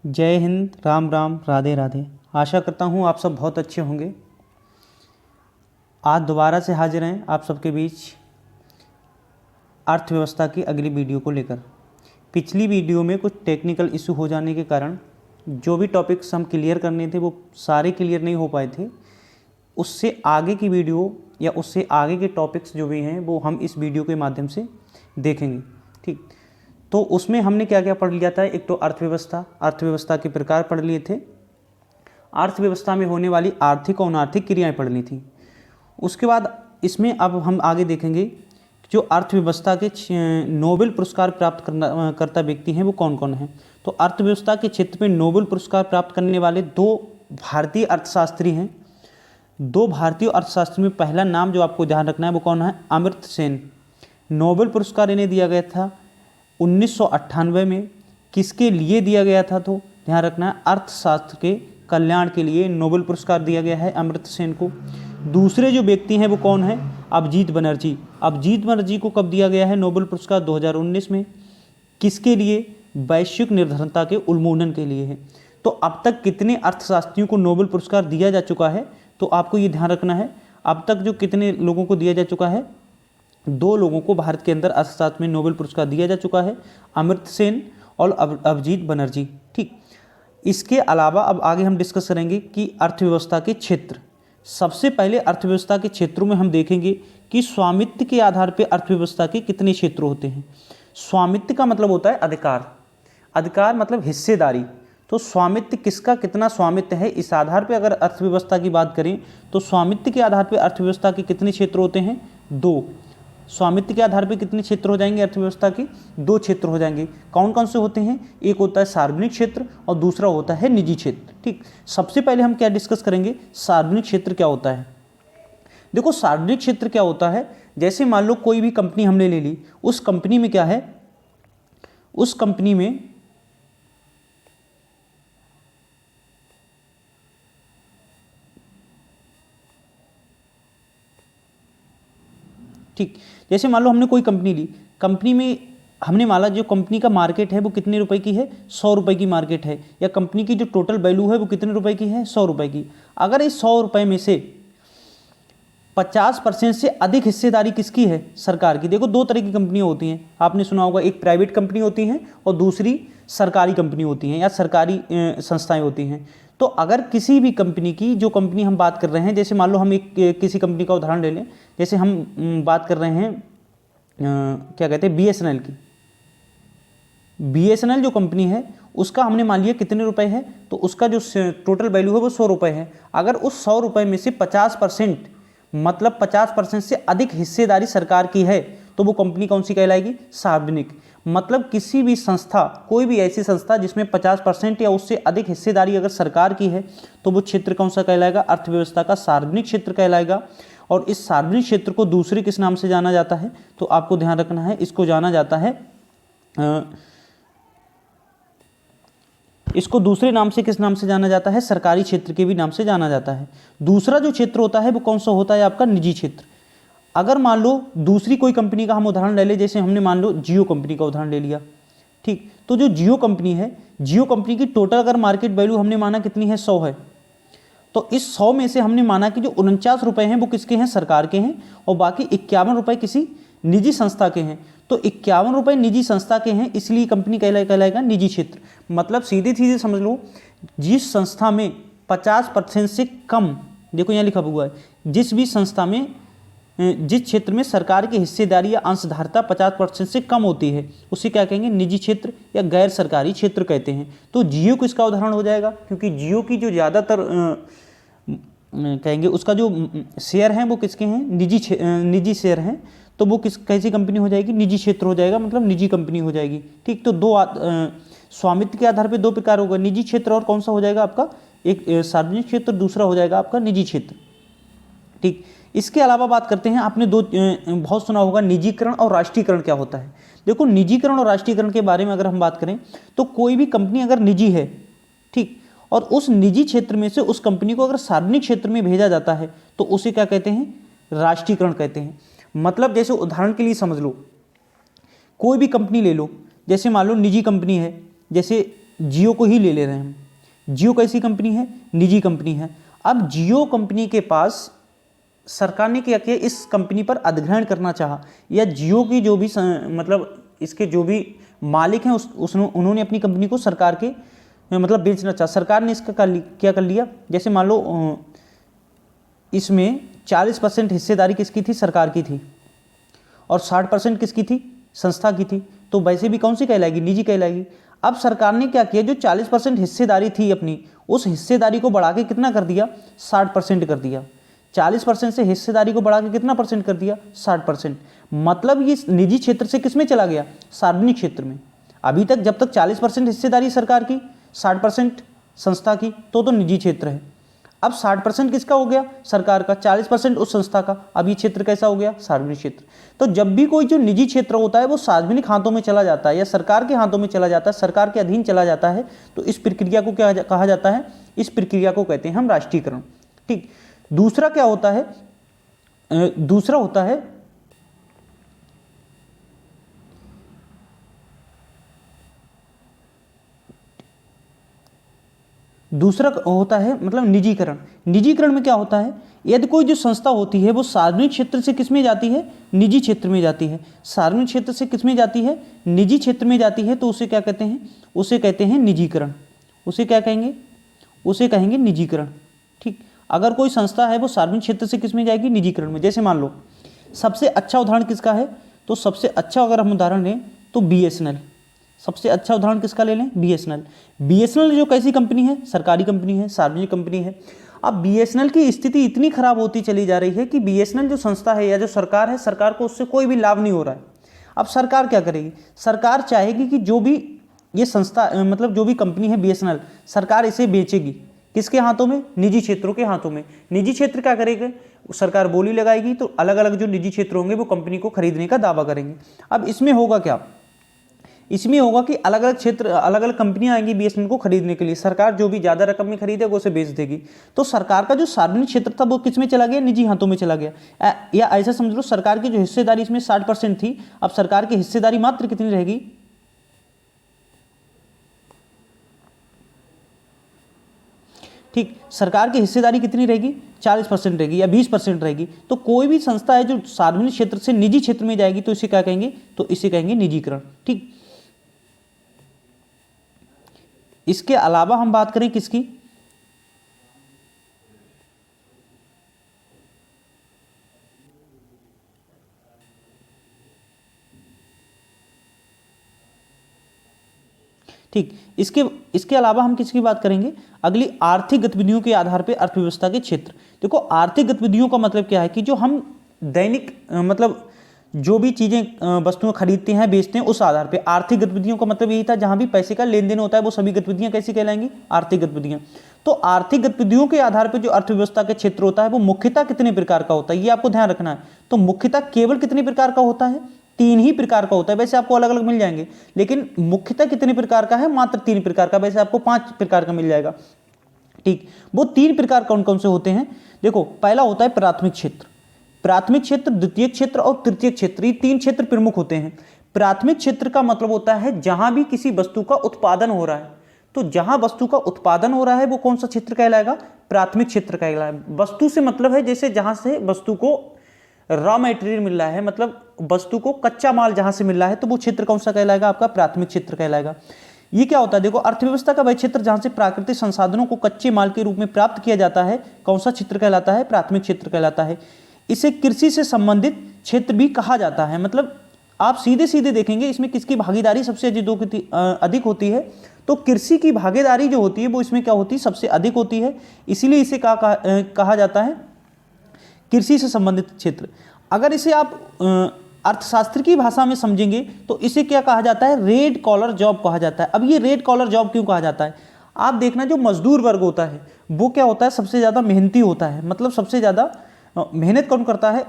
जय हिंद, राम राम, राधे राधे। आशा करता हूँ आप सब बहुत अच्छे होंगे। आज दोबारा से हाजिर हैं आप सबके बीच अर्थव्यवस्था की अगली वीडियो को लेकर। पिछली वीडियो में कुछ टेक्निकल इशू हो जाने के कारण जो भी टॉपिक्स हम क्लियर करने थे वो सारे क्लियर नहीं हो पाए थे। उससे आगे की वीडियो या उससे आगे के टॉपिक्स जो भी हैं वो हम इस वीडियो के माध्यम से देखेंगे। ठीक, तो उसमें हमने क्या क्या पढ़ लिया था। एक तो अर्थव्यवस्था के प्रकार पढ़ लिए थे। अर्थव्यवस्था में होने वाली आर्थिक और अनार्थिक क्रियाएं पढ़ ली थी। उसके बाद इसमें अब हम आगे देखेंगे जो अर्थव्यवस्था के नोबेल पुरस्कार प्राप्त करता व्यक्ति हैं वो कौन कौन हैं। तो अर्थव्यवस्था के क्षेत्र में नोबेल पुरस्कार प्राप्त करने वाले दो भारतीय अर्थशास्त्री हैं। दो भारतीय अर्थशास्त्री में पहला नाम जो आपको ध्यान रखना है वो कौन है, अमर्त्य सेन। नोबेल पुरस्कार इन्हें दिया गया था 1998 में। किसके लिए दिया गया था तो ध्यान रखना है, अर्थशास्त्र के कल्याण के लिए नोबेल पुरस्कार दिया गया है अमर्त्य सेन को। दूसरे जो व्यक्ति हैं वो कौन है, अभिजीत बनर्जी। अभिजीत बनर्जी को कब दिया गया है नोबेल पुरस्कार, 2019 में। किसके लिए, वैश्विक निर्धनता के उन्मूलन के लिए है। तो अब तक कितने अर्थशास्त्रियों को नोबेल पुरस्कार दिया जा चुका है तो आपको ये ध्यान रखना है। अब तक जो कितने लोगों को दिया जा चुका है, दो लोगों को भारत के अंदर अर्थशास्त्र में नोबेल पुरस्कार दिया जा चुका है, अमर्त्य सेन और अभिजीत बनर्जी। ठीक, इसके अलावा अब आगे हम डिस्कस करेंगे कि अर्थव्यवस्था के क्षेत्र। सबसे पहले अर्थव्यवस्था के क्षेत्रों में हम देखेंगे कि स्वामित्व के आधार पर अर्थव्यवस्था के कितने क्षेत्र होते हैं। स्वामित्व का मतलब होता है अधिकार, अधिकार मतलब हिस्सेदारी। तो स्वामित्व किसका कितना स्वामित्व है, इस आधार पर अगर अर्थव्यवस्था की बात करें तो स्वामित्व के आधार पर अर्थव्यवस्था के कितने क्षेत्र होते हैं, दो। स्वामित्व के आधार पर कितने क्षेत्र हो जाएंगे अर्थव्यवस्था के, दो क्षेत्र हो जाएंगे। कौन कौन से होते हैं, एक होता है सार्वजनिक क्षेत्र और दूसरा होता है निजी क्षेत्र। ठीक, सबसे पहले हम क्या डिस्कस करेंगे, सार्वजनिक क्षेत्र क्या होता है। देखो सार्वजनिक क्षेत्र क्या होता है, जैसे मान लो कोई भी कंपनी हमने ले ली, उस कंपनी में क्या है, उस कंपनी में ठीक, जैसे मान लो हमने कोई कंपनी ली, कंपनी में हमने माना जो कंपनी का मार्केट है वो कितने रुपए की है, 100 रुपए की मार्केट है, या कंपनी की जो टोटल वैल्यू है वो कितने रुपए की है, 100 रुपए की। अगर इस 100 रुपए में से 50% से अधिक हिस्सेदारी किसकी है, सरकार की। देखो दो तरह की कंपनियां होती हैं, आपने सुना होगा, एक प्राइवेट कंपनी होती हैं और दूसरी सरकारी कंपनी होती हैं या सरकारी संस्थाएं होती हैं। तो अगर किसी भी कंपनी की, जो कंपनी हम बात कर रहे हैं, जैसे मान लो हम एक किसी कंपनी का उदाहरण ले लें, जैसे हम बात कर रहे हैं क्या कहते हैं, BSNL की। BSNL जो कंपनी है उसका हमने मान लिया कितने रुपए है, तो उसका जो टोटल वैल्यू है वो 100 रुपये है। अगर उस 100 रुपये में से 50% मतलब 50% से अधिक हिस्सेदारी सरकार की है तो वो कंपनी कौन सी कहलाएगी, सार्वजनिक। मतलब किसी भी संस्था, कोई भी ऐसी संस्था जिसमें 50% या उससे अधिक हिस्सेदारी अगर सरकार की है तो वो क्षेत्र कौन सा कहलाएगा, अर्थव्यवस्था का सार्वजनिक क्षेत्र कहलाएगा। और इस सार्वजनिक क्षेत्र को दूसरे किस नाम से जाना जाता है, तो आपको ध्यान रखना है, इसको जाना जाता है इसको दूसरे नाम से किस नाम से जाना जाता है, सरकारी क्षेत्र के भी नाम से जाना जाता है। दूसरा जो क्षेत्र होता है वो कौन सा होता है, आपका निजी क्षेत्र। अगर मान लो दूसरी कोई कंपनी का हम उदाहरण ले लें, जैसे हमने मान लो जियो कंपनी का उदाहरण ले लिया। ठीक, तो जो जियो कंपनी है, जियो कंपनी की टोटल अगर मार्केट वैल्यू हमने माना कितनी है, 100 है, तो इस 100 में से हमने माना कि जो 49 रुपये हैं वो किसके हैं, सरकार के हैं, और बाकी 51 रुपये किसी निजी संस्था के हैं। तो 51 रुपये निजी संस्था के हैं, इसलिए कंपनी कहलाएगा निजी क्षेत्र। मतलब सीधे सीधे समझ लो, जिस संस्था में 50% से कम, देखो यहाँ लिखा हुआ है, जिस भी संस्था में, जिस क्षेत्र में सरकार की हिस्सेदारी या अंशधारता 50% से कम होती है उसे क्या कहेंगे, निजी क्षेत्र या गैर सरकारी क्षेत्र कहते हैं। तो जियो को इसका उदाहरण हो जाएगा, क्योंकि जियो की जो ज़्यादातर कहेंगे उसका जो शेयर हैं वो किसके हैं, निजी शेयर हैं, तो वो कैसी कंपनी हो जाएगी, निजी क्षेत्र हो जाएगा, मतलब निजी कंपनी हो जाएगी। ठीक, तो दो स्वामित्व के आधार पर दो प्रकार होगा, निजी क्षेत्र और कौन सा हो जाएगा आपका, एक सार्वजनिक क्षेत्र, दूसरा हो जाएगा आपका निजी क्षेत्र। ठीक, इसके अलावा बात करते हैं, आपने दो बहुत सुना होगा, निजीकरण और राष्ट्रीयकरण क्या होता है। देखो निजीकरण और राष्ट्रीयकरण के बारे में अगर हम बात करें तो कोई भी कंपनी अगर निजी है, ठीक, और उस निजी क्षेत्र में से उस कंपनी को अगर सार्वजनिक क्षेत्र में भेजा जाता है तो उसे क्या कहते हैं, राष्ट्रीयकरण कहते हैं। मतलब जैसे उदाहरण के लिए समझ लो, कोई भी कंपनी ले लो, जैसे मान लो निजी कंपनी है, जैसे जियो को ही ले रहे हैं हम। जियो कैसी कंपनी है? निजी कंपनी है। अब जियो कंपनी के पास सरकार ने क्या किया, इस कंपनी पर अधिग्रहण करना चाहा, या जियो की जो भी मतलब इसके जो भी मालिक हैं उन्होंने अपनी कंपनी को सरकार के मतलब बेचना चाहा। सरकार ने इसका क्या कर लिया, जैसे मान लो इसमें 40% हिस्सेदारी किसकी थी? सरकार की थी, और 60% किसकी थी? संस्था की थी। तो वैसे भी कौन सी कहलाएगी? निजी कहलाएगी। अब सरकार ने क्या किया, जो 40% हिस्सेदारी थी अपनी, उस हिस्सेदारी को बढ़ा के कितना कर दिया? 60% कर दिया। 40% से हिस्सेदारी को बढ़ा के कितना परसेंट कर दिया? 60%। मतलब ये निजी क्षेत्र से किस में चला गया? सार्वजनिक क्षेत्र में। अभी तक जब तक 40% हिस्सेदारी सरकार की, 60% संस्था की, तो निजी क्षेत्र है। अब 60% किसका हो गया? सरकार का, 40% उस संस्था का। अब ये क्षेत्र कैसा हो गया? सार्वजनिक क्षेत्र। तो जब भी कोई जो निजी क्षेत्र होता है वो सार्वजनिक हाथों में चला जाता है या सरकार के हाथों में चला जाता है, सरकार के अधीन चला जाता है, तो इस प्रक्रिया को क्या कहा जाता है? इस प्रक्रिया को कहते हैं हम राष्ट्रीयकरण। ठीक। दूसरा क्या होता है? दूसरा होता है मतलब निजीकरण। निजीकरण में क्या होता है? यदि कोई जो संस्था होती है वो सार्वजनिक क्षेत्र से किस में जाती है? निजी क्षेत्र में जाती है। सार्वजनिक क्षेत्र से किस में जाती है? निजी क्षेत्र में जाती है, तो उसे क्या कहते हैं? उसे कहते हैं निजीकरण। उसे क्या कहेंगे? उसे कहेंगे निजीकरण। ठीक। अगर कोई संस्था है वो सार्वजनिक क्षेत्र से किस में जाएगी? निजीकरण में। जैसे मान लो सबसे अच्छा उदाहरण किसका है? तो सबसे अच्छा अगर हम उदाहरण लें तो BSNL। सबसे अच्छा उदाहरण किसका ले लें? BSNL। BSNL जो कैसी कंपनी है? सरकारी कंपनी है, सार्वजनिक कंपनी है। अब BSNL की स्थिति इतनी खराब होती चली जा रही है कि BSNL जो संस्था है या जो सरकार है, सरकार को उससे कोई भी लाभ नहीं हो रहा है। अब सरकार क्या करेगी? सरकार चाहेगी कि जो भी ये संस्था मतलब जो भी कंपनी है BSNL, सरकार इसे बेचेगी। किसके हाथों में? निजी क्षेत्रों के हाथों में। निजी क्षेत्र क्या करेंगे? सरकार बोली लगाएगी, तो अलग अलग जो निजी क्षेत्र होंगे वो कंपनी को खरीदने का दावा करेंगे। अब इसमें होगा क्या? इसमें होगा कि अलग अलग क्षेत्र, अलग अलग कंपनियां आएंगी BSNL को खरीदने के लिए। सरकार जो भी ज़्यादा रकम में खरीदेगा उसे बेच देगी। तो सरकार का जो सार्वजनिक क्षेत्र था वो किस में चला गया? निजी हाथों में चला गया। या ऐसा समझ लो सरकार की जो हिस्सेदारी इसमें 60% थी, अब सरकार की हिस्सेदारी मात्र कितनी रहेगी? ठीक। सरकार की हिस्सेदारी कितनी रहेगी? 40% रहेगी या 20% रहेगी। तो कोई भी संस्था है जो सार्वजनिक क्षेत्र से निजी क्षेत्र में जाएगी तो इसे क्या कहेंगे? तो इसे कहेंगे निजीकरण। ठीक। इसके अलावा हम बात करें किसकी? ठीक। इसके अलावा हम किसकी बात करेंगे? अगली आर्थिक गतिविधियों के आधार पर अर्थव्यवस्था के क्षेत्र। देखो आर्थिक गतिविधियों का मतलब क्या है कि जो हम दैनिक मतलब जो भी चीज़ें वस्तुएं खरीदते हैं बेचते हैं उस आधार पे। आर्थिक गतिविधियों का मतलब यही था जहां भी पैसे का लेन देन होता है वो सभी गतिविधियां कैसी कहलाएंगी? आर्थिक गतिविधियां। तो आर्थिक गतिविधियों के आधार पर जो अर्थव्यवस्था के क्षेत्र होता है वो मुख्यतः कितने प्रकार का होता है, ये आपको ध्यान रखना है। तो मुख्यतः केवल कितने प्रकार का होता है? 3 ही प्रकार का होता है। वैसे आपको अलग अलग मिल जाएंगे, लेकिन मुख्यतः कितने प्रकार का है? मात्र 3 प्रकार का। वैसे आपको 5 प्रकार का मिल जाएगा। ठीक। वो 3 प्रकार कौन कौन से होते हैं? देखो पहला होता है प्राथमिक क्षेत्र। प्राथमिक क्षेत्र, द्वितीयक क्षेत्र और तृतीयक क्षेत्र, ये 3 क्षेत्र प्रमुख होते हैं। प्राथमिक क्षेत्र का मतलब होता है जहां भी किसी वस्तु का उत्पादन हो रहा है। तो जहां वस्तु का उत्पादन हो रहा है वो कौन सा क्षेत्र कहलाएगा? प्राथमिक क्षेत्र कहलाएगा। वस्तु से मतलब है जैसे जहां से वस्तु को रॉ मटेरियल मिल रहा है, मतलब वस्तु को कच्चा माल जहां से मिल रहा है, तो वो क्षेत्र कौन सा कहलाएगा? आपका प्राथमिक क्षेत्र कहलाएगा। ये क्या होता है? देखो अर्थव्यवस्था का वह क्षेत्र जहां से प्राकृतिक संसाधनों को कच्चे माल के रूप में प्राप्त किया जाता है, कौन सा क्षेत्र कहलाता है? प्राथमिक क्षेत्र कहलाता है। इसे कृषि से संबंधित क्षेत्र भी कहा जाता है। मतलब आप सीधे सीधे देखेंगे इसमें किसकी भागीदारी सबसे अधिक होती है? तो कृषि की भागीदारी जो होती है वो इसमें क्या होती है? सबसे अधिक होती है। इसीलिए इसे कहा जाता है कृषि से संबंधित क्षेत्र। अगर इसे आप अर्थशास्त्र की भाषा में समझेंगे तो इसे क्या कहा जाता है? रेड कॉलर जॉब कहा जाता है। अब ये रेड कॉलर जॉब क्यों कहा जाता है? आप देखना जो मजदूर वर्ग होता है वो क्या होता है? सबसे ज़्यादा मेहनती होता है। मतलब सबसे ज़्यादा मेहनत कौन करता है?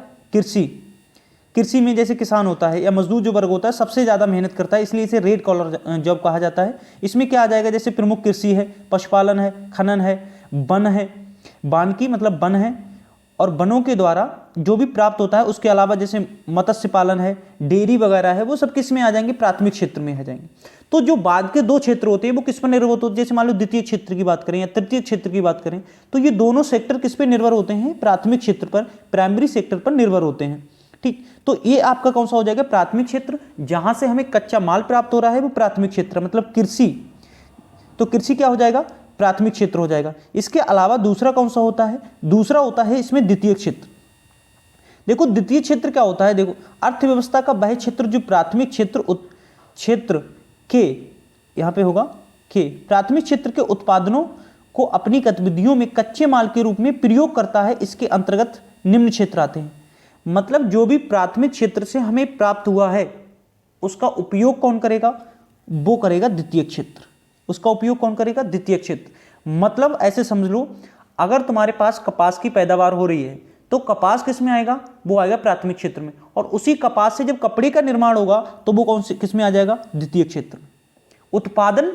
कृषि में जैसे किसान होता है या मजदूर जो वर्ग होता है सबसे ज़्यादा मेहनत करता है, इसलिए इसे रेड कॉलर जॉब कहा जाता है। इसमें क्या आ जाएगा? जैसे प्रमुख कृषि है, पशुपालन है, खनन है, वन है, वानिकी मतलब वन है, और वनों के द्वारा जो भी प्राप्त होता है, उसके अलावा जैसे मत्स्य पालन है, डेयरी वगैरह है, वो सब किस में आ जाएंगे, प्राथमिक क्षेत्र में आ जाएंगे। तो जो बाद के दो क्षेत्र होते हैं वो किस पर निर्भर होते हैं, जैसे मान लो द्वितीय क्षेत्र की बात करें या तृतीय क्षेत्र की बात करें, तो ये दोनों सेक्टर किस पे निर्भर होते हैं, प्राथमिक क्षेत्र पर, प्राइमरी सेक्टर पर निर्भर होते हैं। ठीक, तो ये आपका कौन सा हो जाएगा, प्राथमिक क्षेत्र। जहां से हमें कच्चा माल प्राप्त हो रहा है वो प्राथमिक क्षेत्र, मतलब कृषि, तो कृषि क्या हो जाएगा, प्राथमिक क्षेत्र हो जाएगा। इसके अलावा दूसरा कौन सा होता है, दूसरा होता है इसमें द्वितीय क्षेत्र। देखो द्वितीय क्षेत्र क्या होता है, देखो अर्थव्यवस्था का वह क्षेत्र जो प्राथमिक क्षेत्र के, यहां पे होगा के, प्राथमिक क्षेत्र के उत्पादनों को अपनी गतिविधियों में कच्चे माल के रूप में प्रयोग करता है। इसके अंतर्गत निम्न क्षेत्र आते हैं। मतलब जो भी प्राथमिक क्षेत्र से हमें प्राप्त हुआ है उसका उपयोग कौन करेगा, वो करेगा द्वितीय क्षेत्र। उसका उपयोग कौन करेगा, द्वितीय क्षेत्र। मतलब ऐसे समझ लो, अगर तुम्हारे पास कपास की पैदावार हो रही है तो कपास किस में आएगा, वो आएगा प्राथमिक क्षेत्र में। और उसी कपास से जब कपड़े का निर्माण होगा तो वो कौन से किस में आ जाएगा, द्वितीय क्षेत्र। उत्पादन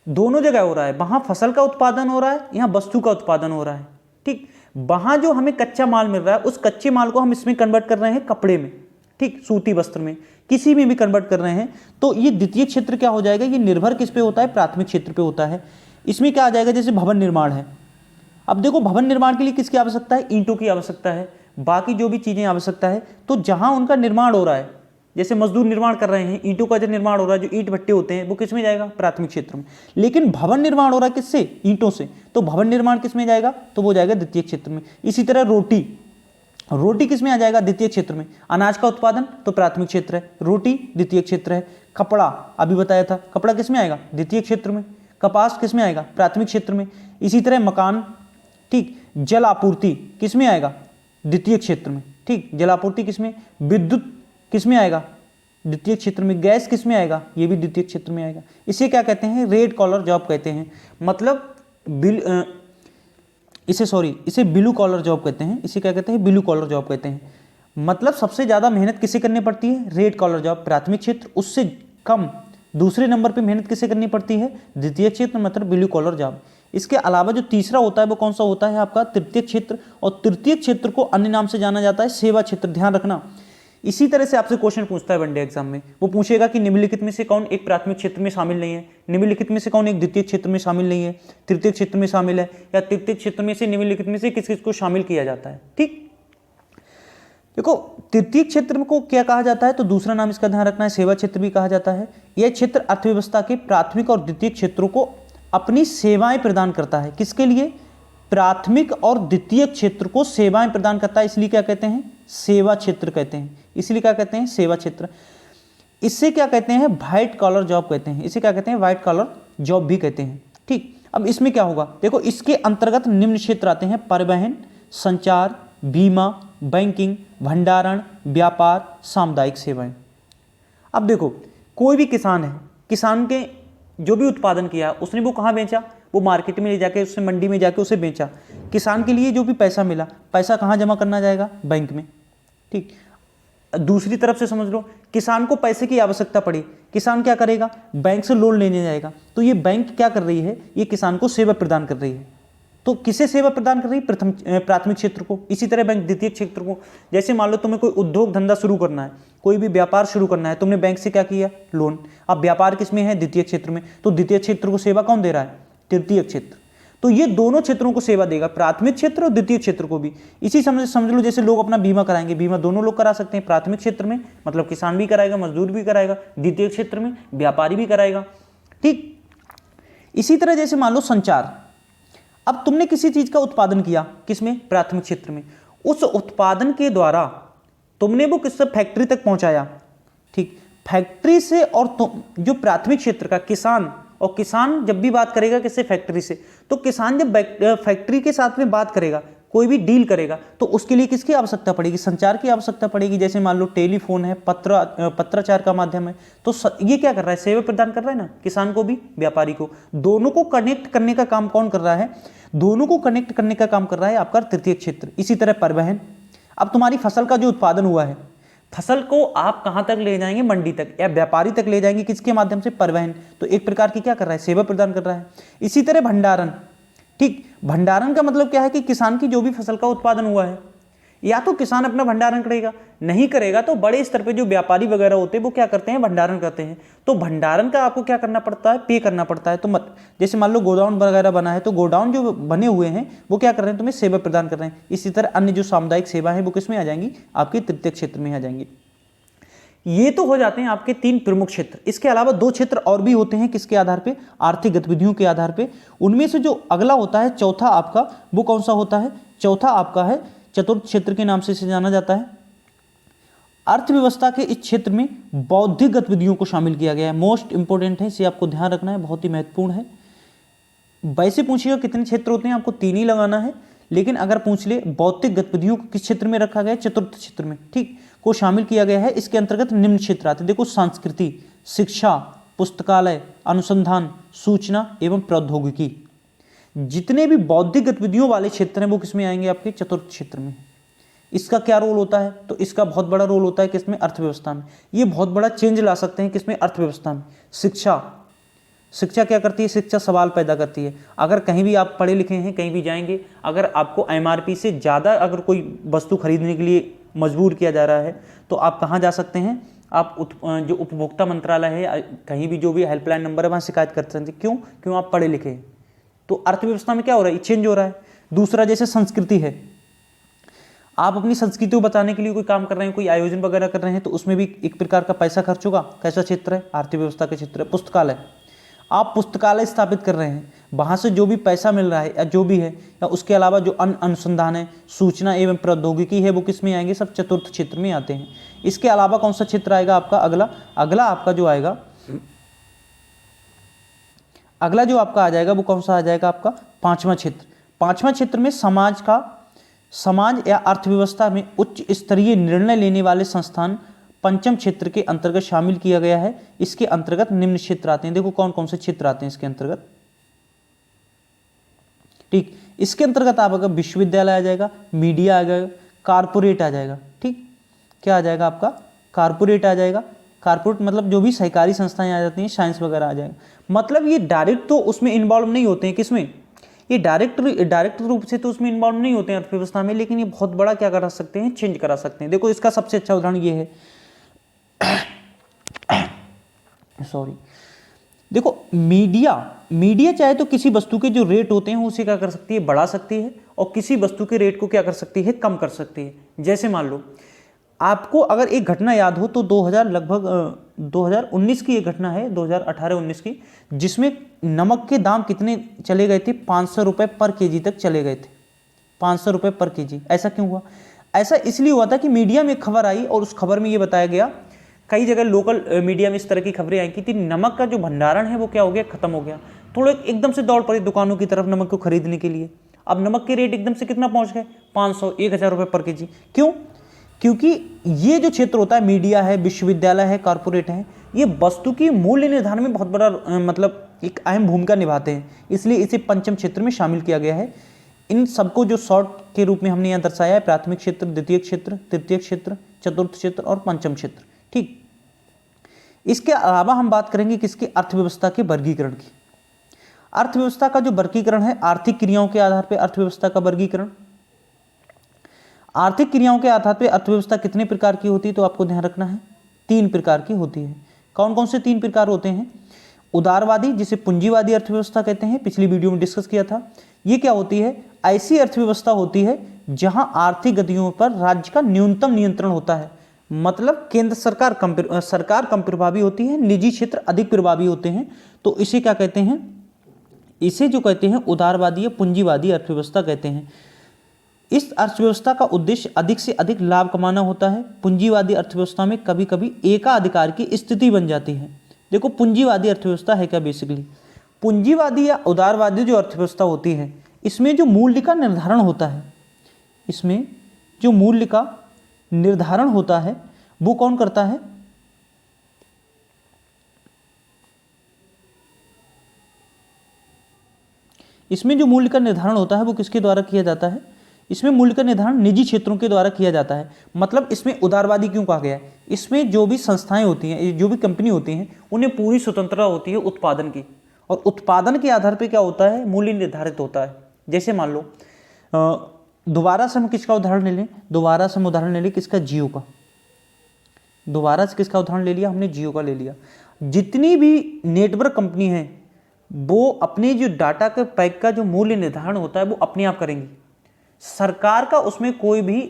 दोनों जगह हो रहा है, वहां फसल का उत्पादन हो रहा है, यहाँ वस्तु का उत्पादन हो रहा है। ठीक, वहां जो हमें कच्चा माल मिल रहा है उस कच्चे माल को हम इसमें कन्वर्ट कर रहे हैं कपड़े में, ठीक, सूती वस्त्र में, किसी में भी कन्वर्ट कर रहे हैं। तो ये द्वितीय क्षेत्र क्या हो जाएगा, ये निर्भर किस पे होता है, प्राथमिक क्षेत्र पे होता है। इसमें क्या आ जाएगा, जैसे भवन निर्माण है। अब देखो भवन निर्माण के लिए किसकी आवश्यकता है, ईंटों की आवश्यकता है, बाकी जो भी चीजें आवश्यकता है। तो जहां उनका निर्माण हो रहा है, जैसे मजदूर निर्माण कर रहे हैं, ईंटों का जो निर्माण हो रहा है, जो ईंट भट्टे होते हैं, वो किस में जाएगा, प्राथमिक क्षेत्र में। लेकिन भवन निर्माण हो रहा है किससे, ईंटों से, तो भवन निर्माण किस में जाएगा, तो वो जाएगा द्वितीय क्षेत्र में। इसी तरह रोटी किस में आ जाएगा, द्वितीय क्षेत्र में। अनाज का उत्पादन तो प्राथमिक क्षेत्र है, रोटी द्वितीय क्षेत्र है। कपड़ा अभी बताया था, कपड़ा किस में आएगा, द्वितीय क्षेत्र में। कपास किस में आएगा, प्राथमिक क्षेत्र में। इसी तरह मकान, ठीक, जल आपूर्ति किस में आएगा, द्वितीय क्षेत्र में। ठीक, जल आपूर्ति किस में, विद्युत किस में आएगा, द्वितीय क्षेत्र में। गैस किस में आएगा, ये भी द्वितीय क्षेत्र में आएगा। इसे क्या कहते हैं, रेड कॉलर जॉब कहते हैं। मतलब इसे ब्लू कॉलर जॉब कहते हैं। इसे क्या कहते हैं, ब्लू कॉलर जॉब कहते हैं। मतलब सबसे ज़्यादा मेहनत किसे करनी पड़ती है, रेड कॉलर जॉब, प्राथमिक क्षेत्र। उससे कम दूसरे नंबर पे मेहनत किसे करनी पड़ती है, द्वितीय क्षेत्र, मतलब ब्लू कॉलर जॉब। इसके अलावा जो तीसरा होता है वो कौन सा होता है आपका, तृतीय क्षेत्र। और तृतीय क्षेत्र को अन्य नाम से जाना जाता है सेवा क्षेत्र, ध्यान रखना। इसी तरह से आपसे क्वेश्चन पूछता है वनडे एग्जाम में, वो पूछेगा कि निम्नलिखित में से कौन एक प्राथमिक क्षेत्र में शामिल नहीं है, निम्नलिखित में से कौन एक द्वितीय क्षेत्र में शामिल नहीं है, तृतीय क्षेत्र में शामिल है, या तृतीय क्षेत्र में से निम्नलिखित में से किस किस को शामिल किया जाता है। ठीक, देखो तृतीय क्षेत्र को क्या कहा जाता है, तो दूसरा नाम इसका ध्यान रखना है, सेवा क्षेत्र भी कहा जाता है। यह क्षेत्र अर्थव्यवस्था के प्राथमिक और द्वितीय क्षेत्रों को अपनी सेवाएं प्रदान करता है। किसके लिए, प्राथमिक और द्वितीय क्षेत्र को सेवाएं प्रदान करता है, इसलिए क्या कहते हैं, सेवा क्षेत्र कहते हैं। इसलिए क्या कहते हैं, सेवा क्षेत्र। इससे क्या कहते हैं, व्हाइट कॉलर जॉब कहते हैं। इसे क्या कहते हैं, व्हाइट कॉलर जॉब भी कहते हैं। ठीक, अब इसमें क्या होगा, देखो इसके अंतर्गत निम्न क्षेत्र आते हैं, परिवहन, संचार, बीमा, बैंकिंग, भंडारण, व्यापार, सामुदायिक सेवाएं। अब देखो कोई भी किसान है, किसान के जो भी उत्पादन किया उसने वो कहाँ बेचा, वो मार्केट में ले जाके, उससे मंडी में जाके उसे बेचा। किसान के लिए जो भी पैसा मिला, पैसा कहाँ जमा करना जाएगा, बैंक में। ठीक, दूसरी तरफ से समझ लो, किसान को पैसे की आवश्यकता पड़ी, किसान क्या करेगा, बैंक से लोन लेने जाएगा। तो ये बैंक क्या कर रही है, ये किसान को सेवा प्रदान कर रही है। तो किसे सेवा प्रदान कर रही है, प्राथमिक क्षेत्र को। इसी तरह बैंक द्वितीय क्षेत्र को। जैसे मान लो तुम्हें कोई उद्योग धंधा शुरू करना है, कोई भी व्यापार शुरू करना है, तुमने बैंक से क्या किया, लोन। अब व्यापार किस में है, द्वितीय क्षेत्र में। तो द्वितीय क्षेत्र को सेवा कौन दे रहा है, तृतीय क्षेत्र। तो ये दोनों क्षेत्रों को सेवा देगा, प्राथमिक क्षेत्र और द्वितीय क्षेत्र को भी। इसी समझ लो, जैसे लोग अपना बीमा कराएंगे, बीमा दोनों लोग करा सकते हैं, प्राथमिक क्षेत्र में मतलब किसान भी कराएगा, मजदूर भी कराएगा, द्वितीय क्षेत्र में व्यापारी भी कराएगा। ठीक, इसी तरह जैसे मान लो संचार। अब तुमने किसी चीज का उत्पादन किया, किसमें, प्राथमिक क्षेत्र में। उस उत्पादन के द्वारा तुमने वो किस फैक्ट्री तक पहुंचाया। ठीक, फैक्ट्री से, और जो प्राथमिक क्षेत्र का किसान, और किसान जब भी बात करेगा किससे, फैक्ट्री से। तो किसान जब फैक्ट्री के साथ में बात करेगा, कोई भी डील करेगा, तो उसके लिए किसकी आवश्यकता पड़ेगी, संचार की आवश्यकता पड़ेगी। जैसे मान लो टेलीफोन है, पत्राचार का माध्यम है। तो ये क्या कर रहा है, सेवा प्रदान कर रहा है ना, किसान को भी, व्यापारी को। दोनों को कनेक्ट करने का काम कौन कर रहा है, दोनों को कनेक्ट करने का काम कर रहा है आपका तृतीय क्षेत्र। इसी तरह परिवहन। अब तुम्हारी फसल का जो उत्पादन हुआ है, फसल को आप कहां तक ले जाएंगे, मंडी तक, या व्यापारी तक ले जाएंगे, किसके माध्यम से, परिवहन। तो एक प्रकार की क्या कर रहा है, सेवा प्रदान कर रहा है। इसी तरह भंडारण, ठीक, भंडारण का मतलब क्या है कि किसान की जो भी फसल का उत्पादन हुआ है, या तो किसान अपना भंडारण करेगा, नहीं करेगा तो बड़े स्तर पे जो व्यापारी वगैरह होते हैं वो क्या करते हैं, भंडारण करते हैं। तो भंडारण का आपको क्या करना पड़ता है, पे करना पड़ता है। तो जैसे मान लो गोडाउन वगैरह बना है, तो गोडाउन जो बने हुए हैं वो क्या कर रहे हैं, तुम्हें सेवा प्रदान कर रहे हैं। इसी तरह अन्य जो सामुदायिक सेवा है वो किस में आ जाएंगी, आपके तृतीय क्षेत्र में आ जाएंगी। ये तो हो जाते हैं आपके 3 प्रमुख क्षेत्र। इसके अलावा 2 क्षेत्र और भी होते हैं, किसके आधार पे, आर्थिक गतिविधियों के आधार पे। उनमें से जो अगला होता है चौथा आपका, वो कौन सा होता है, चौथा आपका है चतुर्थ क्षेत्र के नाम से इसे जाना जाता है। अर्थव्यवस्था के इस क्षेत्र में बौद्धिक गतिविधियों को शामिल किया गया है। मोस्ट इंपोर्टेंट है, इसे आपको ध्यान रखना है, बहुत ही महत्वपूर्ण है। वैसे पूछिएगा कितने क्षेत्र होते हैं, आपको 3 ही लगाना है, लेकिन अगर पूछ ले बौद्धिक गतिविधियों को किस क्षेत्र में रखा गया है, चतुर्थ क्षेत्र में, ठीक, को शामिल किया गया है। इसके अंतर्गत निम्न क्षेत्र आते हैं, देखो, संस्कृति, शिक्षा, पुस्तकालय, अनुसंधान, सूचना एवं प्रौद्योगिकी। जितने भी बौद्धिक गतिविधियों वाले क्षेत्र हैं वो किसमें आएंगे, आपके चतुर्थ क्षेत्र में। इसका क्या रोल होता है, तो इसका बहुत बड़ा रोल होता है किसमें, अर्थव्यवस्था में। ये बहुत बड़ा चेंज ला सकते हैं किसमें, अर्थव्यवस्था में। शिक्षा क्या करती है, शिक्षा सवाल पैदा करती है। अगर कहीं भी आप पढ़े लिखे हैं, कहीं भी जाएंगे, अगर आपको MRP से ज़्यादा अगर कोई वस्तु खरीदने के लिए मजबूर किया जा रहा है तो आप कहाँ जा सकते हैं, आप जो उपभोक्ता मंत्रालय है, कहीं भी जो भी हेल्पलाइन नंबर है वहाँ शिकायत कर सकते हैं। क्यों आप पढ़े लिखे हैं। तो अर्थव्यवस्था में क्या हो रहा है, चेंज हो रहा है। दूसरा, जैसे संस्कृति है, आप अपनी संस्कृति को बताने के लिए कोई काम कर रहे हैं, कोई आयोजन वगैरह कर रहे हैं, तो उसमें भी एक प्रकार का पैसा खर्च होगा। कैसा क्षेत्र है, अर्थव्यवस्था के क्षेत्र है। पुस्तकालय, आप पुस्तकालय स्थापित कर रहे हैं, वहाँ से जो भी पैसा मिल रहा है या जो भी है, या उसके अलावा जो अनुसंधान है, सूचना एवं प्रौद्योगिकी है, वो किस में आएंगे, सब चतुर्थ क्षेत्र में आते हैं। इसके अलावा कौन सा क्षेत्र आएगा आपका, अगला आपका जो आएगा, अगला जो आपका आ जाएगा वो कौन सा आ जाएगा, आपका पांचवा क्षेत्र। पांचवा क्षेत्र में समाज या अर्थव्यवस्था में उच्च स्तरीय निर्णय लेने वाले संस्थान पंचम क्षेत्र के अंतर्गत शामिल किया गया है। इसके अंतर्गत निम्न क्षेत्र आते हैं, देखो कौन कौन से क्षेत्र आते हैं इसके अंतर्गत, ठीक। इसके अंतर्गत आपका विश्वविद्यालय आ जाएगा, मीडिया आ जाएगा, कारपोरेट आ जाएगा, ठीक। क्या आ जाएगा आपका, कारपोरेट आ जाएगा। कारपोरेट मतलब जो भी सहकारी संस्थाएं आ जाती हैं, साइंस वगैरह आ जाएगा। मतलब ये डायरेक्ट तो उसमें इन्वॉल्व नहीं होते हैं, किसमें, ये डायरेक्ट रूप से तो उसमें इन्वॉल्व नहीं होते हैं अर्थव्यवस्था में, लेकिन ये बहुत बड़ा क्या करा सकते हैं, चेंज करा सकते हैं। देखो इसका सबसे अच्छा उदाहरण ये है देखो, मीडिया चाहे तो किसी वस्तु के जो रेट होते हैं उसे क्या कर सकती है, बढ़ा सकती है, और किसी वस्तु के रेट को क्या कर सकती है, कम कर सकती है। जैसे मान लो आपको अगर एक घटना याद हो तो 2019 की एक घटना है, 2018-19 की, जिसमें नमक के दाम कितने चले गए थे, 500 रुपये पर केजी तक चले गए थे, 500 रुपये पर केजी। ऐसा क्यों हुआ, ऐसा इसलिए हुआ था कि मीडिया में खबर आई और उस खबर में ये बताया गया, कई जगह लोकल मीडिया में इस तरह की खबरें आई कि नमक का जो भंडारण है वो क्या हो गया, खत्म हो गया। तो लोग एकदम से दौड़ पड़े दुकानों की तरफ नमक को खरीदने के लिए। अब नमक के रेट एकदम से कितना पहुंच गए, 500-1000 रुपये पर केजी। क्यों, क्योंकि ये जो क्षेत्र होता है, मीडिया है, विश्वविद्यालय है, कारपोरेट है, ये वस्तु की मूल्य निर्धारण में बहुत बड़ा मतलब एक अहम भूमिका निभाते हैं, इसलिए इसे पंचम क्षेत्र में शामिल किया गया है। इन सबको जो शॉर्ट के रूप में हमने यहाँ दर्शाया है, प्राथमिक क्षेत्र, द्वितीय क्षेत्र, तृतीय क्षेत्र, चतुर्थ क्षेत्र और पंचम क्षेत्र, ठीक। इसके अलावा हम बात करेंगे किसकी, अर्थव्यवस्था के वर्गीकरण की। अर्थव्यवस्था का जो वर्गीकरण है, आर्थिक क्रियाओं के आधार पर अर्थव्यवस्था का वर्गीकरण। आर्थिक क्रियाओं के आधार पर अर्थव्यवस्था कितने प्रकार की होती है, तो आपको ध्यान रखना है 3 प्रकार की होती है। कौन कौन से 3 प्रकार होते हैं, उदारवादी, जिसे पूंजीवादी अर्थव्यवस्था कहते हैं, पिछली वीडियो में डिस्कस किया था। ये क्या होती है, ऐसी अर्थव्यवस्था होती है जहां आर्थिक गतिविधियों पर राज्य का न्यूनतम नियंत्रण होता है। मतलब केंद्र सरकार कम प्रभावी होती है, निजी क्षेत्र अधिक प्रभावी होते हैं। तो इसे क्या कहते हैं, इसे जो कहते हैं उदारवादी या पूंजीवादी अर्थव्यवस्था कहते हैं। इस अर्थव्यवस्था का उद्देश्य अधिक से अधिक लाभ कमाना होता है। पूंजीवादी अर्थव्यवस्था में कभी कभी एकाधिकार की स्थिति बन जाती है। देखो पूंजीवादी अर्थव्यवस्था है क्या, बेसिकली पूंजीवादी या उदारवादी जो अर्थव्यवस्था होती है, इसमें जो मूल्य का निर्धारण होता है, इसमें जो मूल्य का निर्धारण होता है वो कौन करता है, इसमें जो मूल्य का निर्धारण होता है वो किसके द्वारा किया जाता है, इसमें मूल्य का निर्धारण निजी क्षेत्रों के द्वारा किया जाता है। मतलब इसमें उदारवादी क्यों कहा गया है, इसमें जो भी संस्थाएं होती हैं, जो भी कंपनी होती हैं, उन्हें पूरी स्वतंत्रता होती है उत्पादन की, और उत्पादन के आधार पर क्या होता है, मूल्य निर्धारित होता है। जैसे मान लो दोबारा से हम किसका उदाहरण ले लें, दोबारा से हम उदाहरण ले लें किसका, जियो का। दोबारा से किसका उदाहरण ले लिया हमने, जियो का ले लिया। जितनी भी नेटवर्क कंपनी है वो अपने जो डाटा के पैक का जो मूल्य निर्धारण होता है वो अपने आप करेंगी। सरकार का उसमें कोई भी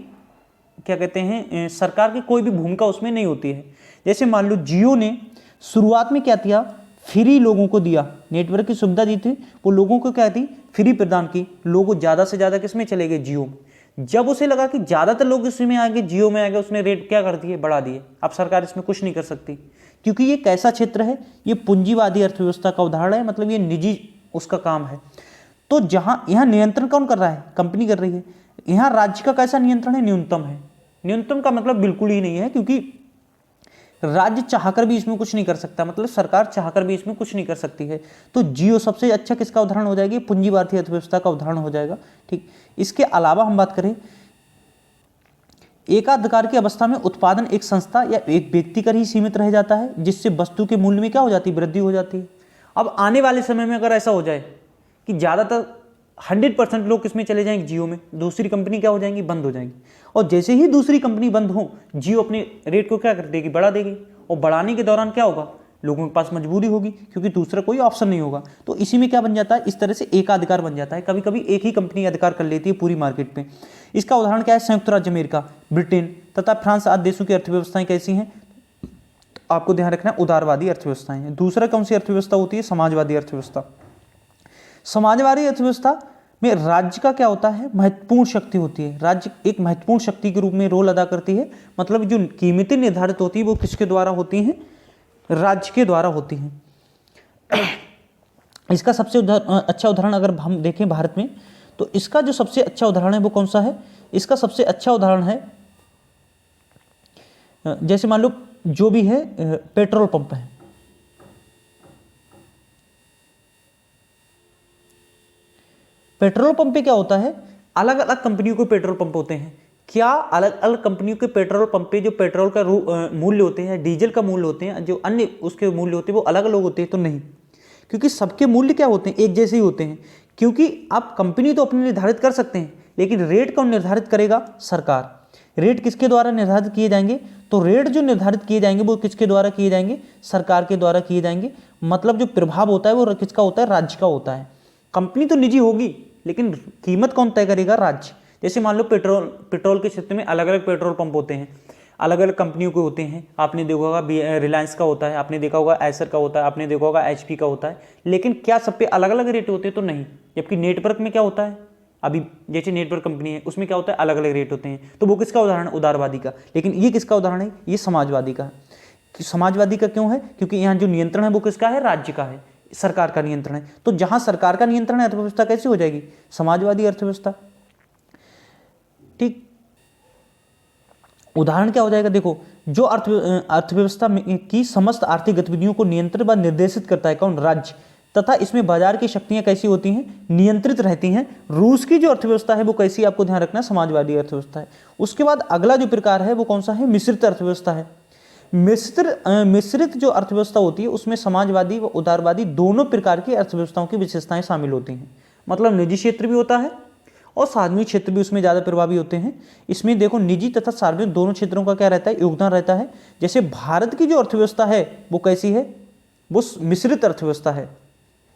क्या कहते हैं, सरकार की कोई भी भूमिका उसमें नहीं होती है। जैसे मान लो जियो ने शुरुआत में क्या किया, फ्री लोगों को दिया, नेटवर्क की सुविधा दी थी, वो लोगों को क्या थी, फ्री प्रदान की। लोग ज़्यादा से ज़्यादा किस में चले गए, जियो में। जब उसे लगा कि ज़्यादातर लोग इसमें आ गए, जियो में आ गए, उसने रेट क्या कर दिए, बढ़ा दिए। अब सरकार इसमें कुछ नहीं कर सकती, क्योंकि ये कैसा क्षेत्र है, ये पूंजीवादी अर्थव्यवस्था का उदाहरण है, मतलब ये निजी उसका काम है। तो जहाँ यहाँ नियंत्रण कौन कर रहा है, कंपनी कर रही है। यहाँ राज्य का कैसा नियंत्रण है, न्यूनतम है। न्यूनतम का मतलब बिल्कुल ही नहीं है, क्योंकि राज्य चाहकर भी इसमें कुछ नहीं कर सकता, मतलब सरकार चाहकर भी इसमें कुछ नहीं कर सकती है। तो जियो सबसे अच्छा किसका उदाहरण हो जाएगी, पूंजीवादी अर्थव्यवस्था का उदाहरण हो जाएगा। ठीक, इसके अलावा हम बात करें, एकाधिकार की अवस्था में उत्पादन एक संस्था या एक व्यक्ति कर ही सीमित रह जाता है, जिससे वस्तु के मूल्य में क्या हो जाती है, वृद्धि हो जाती है। अब आने वाले समय में अगर ऐसा हो जाए कि ज़्यादातर 100% लोग किसमें चले जाएंगे, जियो में, दूसरी कंपनी क्या हो जाएंगी, बंद हो जाएंगी। और जैसे ही दूसरी कंपनी बंद हो, जियो अपने रेट को क्या कर देगी, बढ़ा देगी। और बढ़ाने के दौरान क्या होगा, लोगों के पास मजबूरी होगी, क्योंकि दूसरा कोई ऑप्शन नहीं होगा। तो इसी में क्या बन जाता है, इस तरह से एकाधिकार बन जाता है। कभी कभी एक ही कंपनी अधिकार कर लेती है पूरी मार्केट पे। इसका उदाहरण क्या है, संयुक्त राज्य अमेरिका, ब्रिटेन तथा फ्रांस आदि देशों की अर्थव्यवस्थाएं कैसी हैं, आपको ध्यान रखना है, उदारवादी अर्थव्यवस्थाएं हैं। दूसरा कौन सी अर्थव्यवस्था होती है, समाजवादी अर्थव्यवस्था। समाजवादी अर्थव्यवस्था में राज्य का क्या होता है, महत्वपूर्ण शक्ति होती है। राज्य एक महत्वपूर्ण शक्ति के रूप में रोल अदा करती है, मतलब जो कीमतें निर्धारित होती है वो किसके द्वारा होती हैं, राज्य के द्वारा होती हैं। इसका सबसे अच्छा उदाहरण अगर हम देखें भारत में, तो इसका जो सबसे अच्छा उदाहरण है वो कौन सा है, इसका सबसे अच्छा उदाहरण है, जैसे मान लो जो भी है पेट्रोल पंप है। पेट्रोल पंप पे क्या होता है, अलग अलग कंपनियों के पेट्रोल पंप होते हैं। क्या अलग अलग कंपनियों के पेट्रोल पंप पे जो पेट्रोल का मूल्य होते हैं, डीजल का मूल्य होते हैं, जो अन्य उसके मूल्य होते हैं वो अलग अलग होते हैं, तो नहीं, क्योंकि सबके मूल्य क्या होते हैं, एक जैसे ही होते हैं। क्योंकि आप कंपनी तो अपने निर्धारित कर सकते हैं, लेकिन रेट कौन निर्धारित करेगा, सरकार। रेट किसके द्वारा निर्धारित किए जाएंगे, तो रेट जो निर्धारित किए जाएंगे वो किसके द्वारा किए जाएंगे, सरकार के द्वारा किए जाएंगे। मतलब जो प्रभाव होता है वो किसका होता है, राज्य का होता है। कंपनी तो निजी होगी, लेकिन कीमत कौन तय करेगा, राज्य। जैसे मान लो पेट्रोल के क्षेत्र में अलग अलग पेट्रोल पंप होते हैं, अलग अलग कंपनियों के होते हैं। आपने देखा होगा रिलायंस का होता है, आपने देखा होगा एसर का होता है, आपने देखा होगा एचपी का होता है। लेकिन क्या सब पे अलग अलग रेट होते हैं, तो नहीं। जबकि नेटवर्क में क्या होता है, अभी जैसे नेटवर्क कंपनी है उसमें क्या होता है, अलग अलग रेट होते हैं। तो वो किसका उदाहरण, उदारवादी का। लेकिन ये किसका उदाहरण है, ये समाजवादी का है। समाजवादी का क्यों है, क्योंकि यहाँ जो नियंत्रण है वो किसका है, राज्य का है, सरकार का नियंत्रण है। तो जहां सरकार का नियंत्रण है, अर्थव्यवस्था कैसी हो जाएगी, समाजवादी अर्थव्यवस्था। ठीक, उदाहरण क्या हो जाएगा, देखो जो अर्थव्यवस्था की समस्त आर्थिक गतिविधियों को नियंत्रित व निर्देशित करता है, कौन, राज्य। तथा इसमें बाजार की शक्तियां कैसी होती हैं, नियंत्रित रहती हैं। रूस की जो अर्थव्यवस्था है वो कैसी, आपको ध्यान रखना, समाजवादी अर्थव्यवस्था है। उसके बाद अगला जो प्रकार है वो कौन सा है, मिश्रित अर्थव्यवस्था है। मिश्रित जो अर्थव्यवस्था होती है उसमें समाजवादी व उदारवादी दोनों प्रकार की अर्थव्यवस्थाओं की विशेषताएं शामिल होती हैं। मतलब निजी क्षेत्र भी होता है और सार्वजनिक क्षेत्र भी उसमें ज़्यादा प्रभावी होते हैं। इसमें देखो निजी तथा सार्वजनिक दोनों क्षेत्रों का क्या रहता है, योगदान रहता है। जैसे भारत की जो अर्थव्यवस्था है वो कैसी है, वो मिश्रित अर्थव्यवस्था है।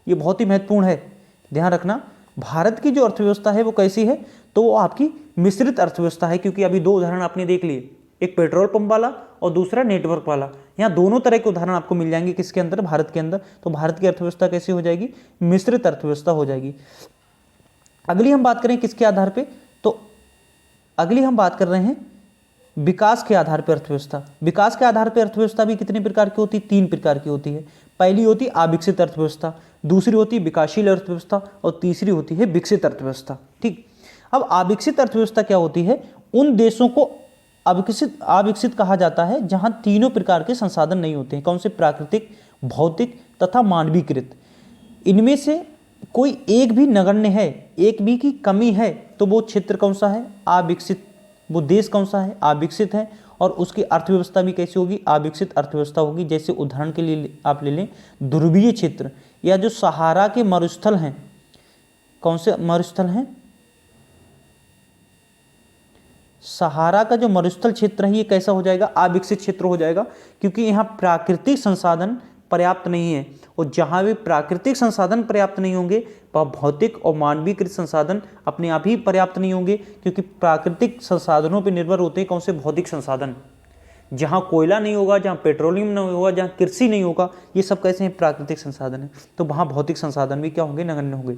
ये बहुत ही महत्वपूर्ण है, ध्यान रखना। भारत की जो अर्थव्यवस्था है वो कैसी है, तो वो आपकी मिश्रित अर्थव्यवस्था है। क्योंकि अभी दो उदाहरण आपने देख लिए, एक पेट्रोल पंप वाला और दूसरा नेटवर्क वाला। यहाँ दोनों तरह के उदाहरण आपको मिल जाएंगे किसके अंदर, भारत के अंदर। तो भारत की अर्थव्यवस्था कैसी हो जाएगी, मिश्रित अर्थव्यवस्था हो जाएगी। अगली हम बात करें किसके आधार पे, तो अगली हम बात कर रहे हैं विकास के आधार पर अर्थव्यवस्था। विकास के आधार पर अर्थव्यवस्था भी कितने प्रकार की होती है, 3 प्रकार की होती है। पहली होती है अविकसित अर्थव्यवस्था, दूसरी होती है विकासशील अर्थव्यवस्था और तीसरी होती है विकसित अर्थव्यवस्था। ठीक, अब अविकसित अर्थव्यवस्था क्या होती है, उन देशों को अविकसित कहा जाता है जहां तीनों प्रकार के संसाधन नहीं होते हैं। कौन से, प्राकृतिक, भौतिक तथा मानवीकृत। इनमें से कोई एक भी नगण्य है, एक भी की कमी है, तो वो क्षेत्र कौन सा है, अविकसित। वो देश कौन सा है, अविकसित है। और उसकी अर्थव्यवस्था भी कैसी होगी, अविकसित अर्थव्यवस्था होगी। जैसे उदाहरण के लिए आप ले लें ध्रुवीय क्षेत्र या जो सहारा के मरुस्थल हैं, कौन से मरुस्थल हैं? सहारा का जो मरुस्थल क्षेत्र है ये कैसा हो जाएगा? अविकसित क्षेत्र हो जाएगा, क्योंकि यहाँ प्राकृतिक संसाधन पर्याप्त नहीं है। और जहाँ भी प्राकृतिक संसाधन पर्याप्त नहीं होंगे वह भौतिक और मानवीकृत संसाधन अपने आप ही पर्याप्त नहीं होंगे, क्योंकि प्राकृतिक संसाधनों पर निर्भर होते हैं कौन से? भौतिक संसाधन। जहाँ कोयला नहीं होगा, जहाँ पेट्रोलियम नहीं होगा, जहाँ कृषि नहीं होगा, ये सब कैसे हैं? प्राकृतिक संसाधन है। तो वहाँ भौतिक संसाधन भी क्या होंगे? नगण्य होंगे।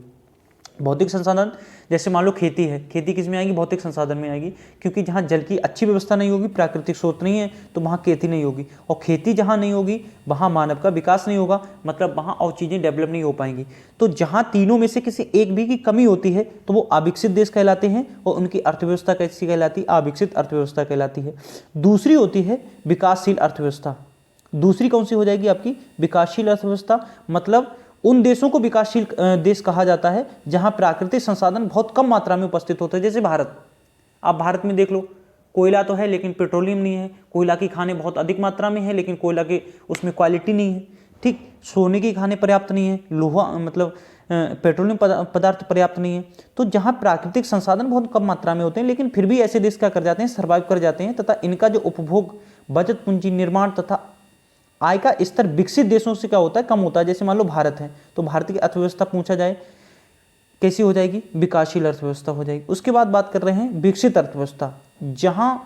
भौतिक संसाधन जैसे मान लो खेती है, खेती किस में आएगी? भौतिक संसाधन में आएगी, क्योंकि जहाँ जल की अच्छी व्यवस्था नहीं होगी, प्राकृतिक स्रोत नहीं है, तो वहाँ खेती नहीं होगी। और खेती जहाँ नहीं होगी वहाँ मानव का विकास नहीं होगा, मतलब वहाँ और चीज़ें डेवलप नहीं हो पाएंगी। तो जहाँ तीनों में से किसी एक भी की कमी होती है तो वो अविकसित देश कहलाते हैं, और उनकी अर्थव्यवस्था कैसी कहलाती है? अविकसित अर्थव्यवस्था कहलाती है। दूसरी होती है विकासशील अर्थव्यवस्था। दूसरी कौन सी हो जाएगी आपकी? विकासशील अर्थव्यवस्था। मतलब उन देशों को विकासशील देश कहा जाता है जहां प्राकृतिक संसाधन बहुत कम मात्रा में उपस्थित होते हैं। जैसे भारत, आप भारत में देख लो, कोयला तो है लेकिन पेट्रोलियम नहीं है। कोयला की खानें बहुत अधिक मात्रा में है लेकिन कोयला के उसमें क्वालिटी नहीं है। ठीक, सोने की खानें पर्याप्त नहीं है, लोहा मतलब पेट्रोलियम पदार्थ पर्याप्त नहीं है। तो जहाँ प्राकृतिक संसाधन बहुत कम मात्रा में होते हैं लेकिन फिर भी ऐसे देश क्या कर जाते हैं? सर्वाइव कर जाते हैं, तथा इनका जो उपभोग, बचत पूंजी निर्माण तथा आय का स्तर विकसित देशों से क्या होता है? कम होता है। जैसे मान लो भारत है, तो भारत की अर्थव्यवस्था पूछा जाए कैसी हो जाएगी? विकासशील अर्थव्यवस्था हो जाएगी। उसके बाद बात कर रहे हैं विकसित अर्थव्यवस्था, जहां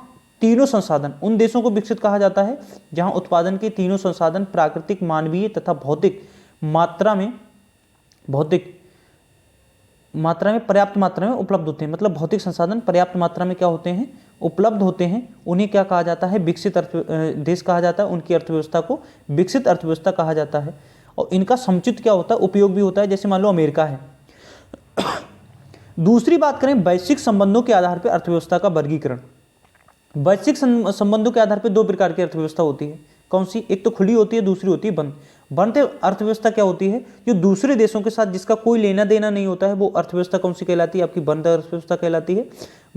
तीनों संसाधन, उन देशों को विकसित कहा जाता है जहां उत्पादन के तीनों संसाधन प्राकृतिक, मानवीय तथा भौतिक मात्रा में पर्याप्त मात्रा में उपलब्ध होते हैं। मतलब भौतिक संसाधन पर्याप्त मात्रा में क्या होते हैं? उपलब्ध होते हैं। उन्हें क्या कहा जाता है? विकसित देश कहा जाता है। उनकी अर्थव्यवस्था को विकसित अर्थव्यवस्था कहा जाता है। और इनका समुचित क्या होता है? उपयोग भी होता है। जैसे मान लो अमेरिका है। दूसरी बात करें वैश्विक संबंधों के आधार पर अर्थव्यवस्था का वर्गीकरण। वैश्विक संबंधों के आधार पर दो प्रकार की अर्थव्यवस्था होती है। कौन सी? एक तो खुली होती है, दूसरी होती है बंद। बंद अर्थव्यवस्था क्या होती है? जो दूसरे देशों के साथ जिसका कोई लेना देना नहीं होता है, वो अर्थव्यवस्था कौन सी कहलाती है? आपकी बंद अर्थव्यवस्था कहलाती है।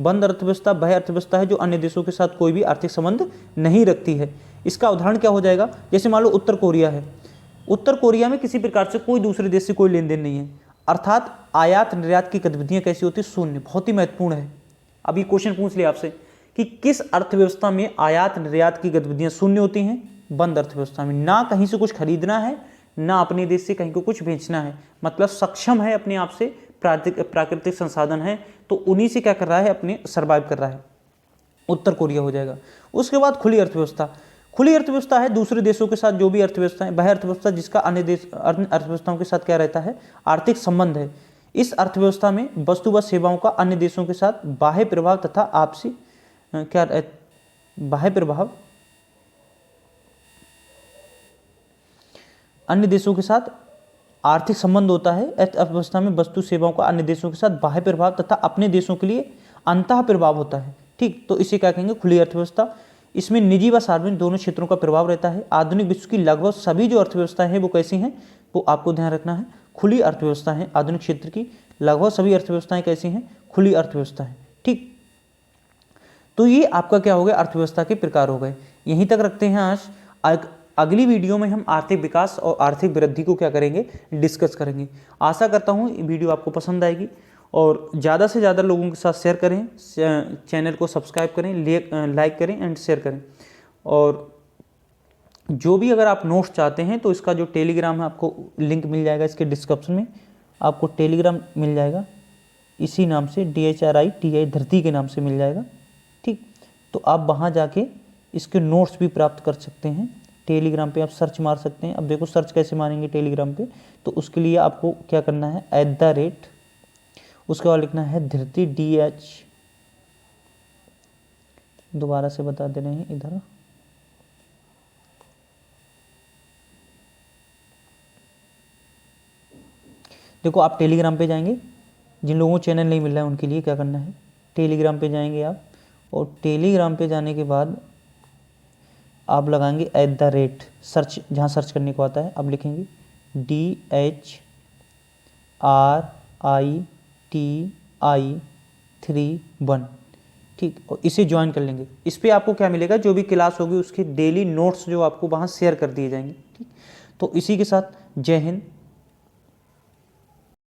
बंद अर्थव्यवस्था वह अर्थव्यवस्था है जो अन्य देशों के साथ कोई भी आर्थिक संबंध नहीं रखती है। इसका उदाहरण क्या हो जाएगा? जैसे मान लो उत्तर कोरिया है। उत्तर कोरिया में किसी प्रकार से कोई दूसरे देश से कोई लेन देन नहीं है, अर्थात आयात निर्यात की गतिविधियां कैसी होती है? शून्य। बहुत ही महत्वपूर्ण है। अब ये क्वेश्चन पूछ लिया आपसे कि किस अर्थव्यवस्था में आयात निर्यात की गतिविधियां शून्य होती हैं? बंद अर्थव्यवस्था में। ना कहीं से कुछ खरीदना है, ना अपने देश से कहीं को कुछ बेचना है, मतलब सक्षम है अपने आप से, प्राकृतिक संसाधन है, तो उन्हीं से क्या कर रहा है? अपने सर्वाइव कर रहा है। उत्तर कोरिया हो जाएगा। उसके बाद खुली अर्थव्यवस्था। खुली अर्थव्यवस्था है दूसरे देशों के साथ जो भी अर्थव्यवस्था है, वह अर्थव्यवस्था जिसका अन्य अर्थव्यवस्थाओं के साथ क्या रहता है? आर्थिक संबंध है। इस अर्थव्यवस्था में वस्तु व सेवाओं का अन्य देशों के साथ बाह्य प्रभाव तथा आपसी बाह्य प्रभाव, अन्य देशों के साथ आर्थिक संबंध होता है। अर्थव्यवस्था में वस्तु सेवाओं का अन्य देशों के साथ बाह्य प्रभाव तथा अपने देशों के लिए अंतः प्रभाव होता है। ठीक, तो इसे क्या कहेंगे? खुली अर्थव्यवस्था। इसमें निजी व सार्वजनिक दोनों क्षेत्रों का प्रभाव रहता है। आधुनिक विश्व की लगभग सभी जो अर्थव्यवस्थाएं हैं वो कैसी हैं? वो आपको ध्यान रखना है, खुली अर्थव्यवस्था है। आधुनिक क्षेत्र की लगभग सभी अर्थव्यवस्थाएं कैसी हैं? खुली अर्थव्यवस्था है। ठीक, तो ये आपका क्या हो गया? अर्थव्यवस्था के प्रकार हो गए। यहीं तक रखते हैं आज। अगली वीडियो में हम आर्थिक विकास और आर्थिक वृद्धि को क्या करेंगे? डिस्कस करेंगे। आशा करता हूँ ये वीडियो आपको पसंद आएगी और ज़्यादा से ज़्यादा लोगों के साथ शेयर करें, चैनल को सब्सक्राइब करें, लाइक करें एंड शेयर करें। और जो भी अगर आप नोट्स चाहते हैं तो इसका जो टेलीग्राम है आपको लिंक मिल जाएगा, इसके डिस्क्रिप्शन में आपको टेलीग्राम मिल जाएगा, इसी नाम से DHRITI धरती के नाम से मिल जाएगा। ठीक, तो आप वहाँ जाके इसके नोट्स भी प्राप्त कर सकते हैं। टेलीग्राम पे आप सर्च मार सकते हैं। अब देखो सर्च कैसे मारेंगे टेलीग्राम पे, तो उसके लिए आपको क्या करना है? @ उसके बाद लिखना है धरती DH, दोबारा से बता दे रहे हैं इधर, देखो आप टेलीग्राम पे जाएंगे, जिन लोगों को चैनल नहीं मिल रहा है उनके लिए क्या करना है? टेलीग्राम पे जाएंगे आप, और टेलीग्राम पे जाने के बाद आप लगाएंगे @ सर्च, जहाँ सर्च करने को आता है आप लिखेंगे DHRITI31। ठीक, और इसे ज्वाइन कर लेंगे। इस पर आपको क्या मिलेगा? जो भी क्लास होगी उसके डेली नोट्स जो आपको वहाँ शेयर कर दिए जाएंगे। ठीक, तो इसी के साथ जय हिंद,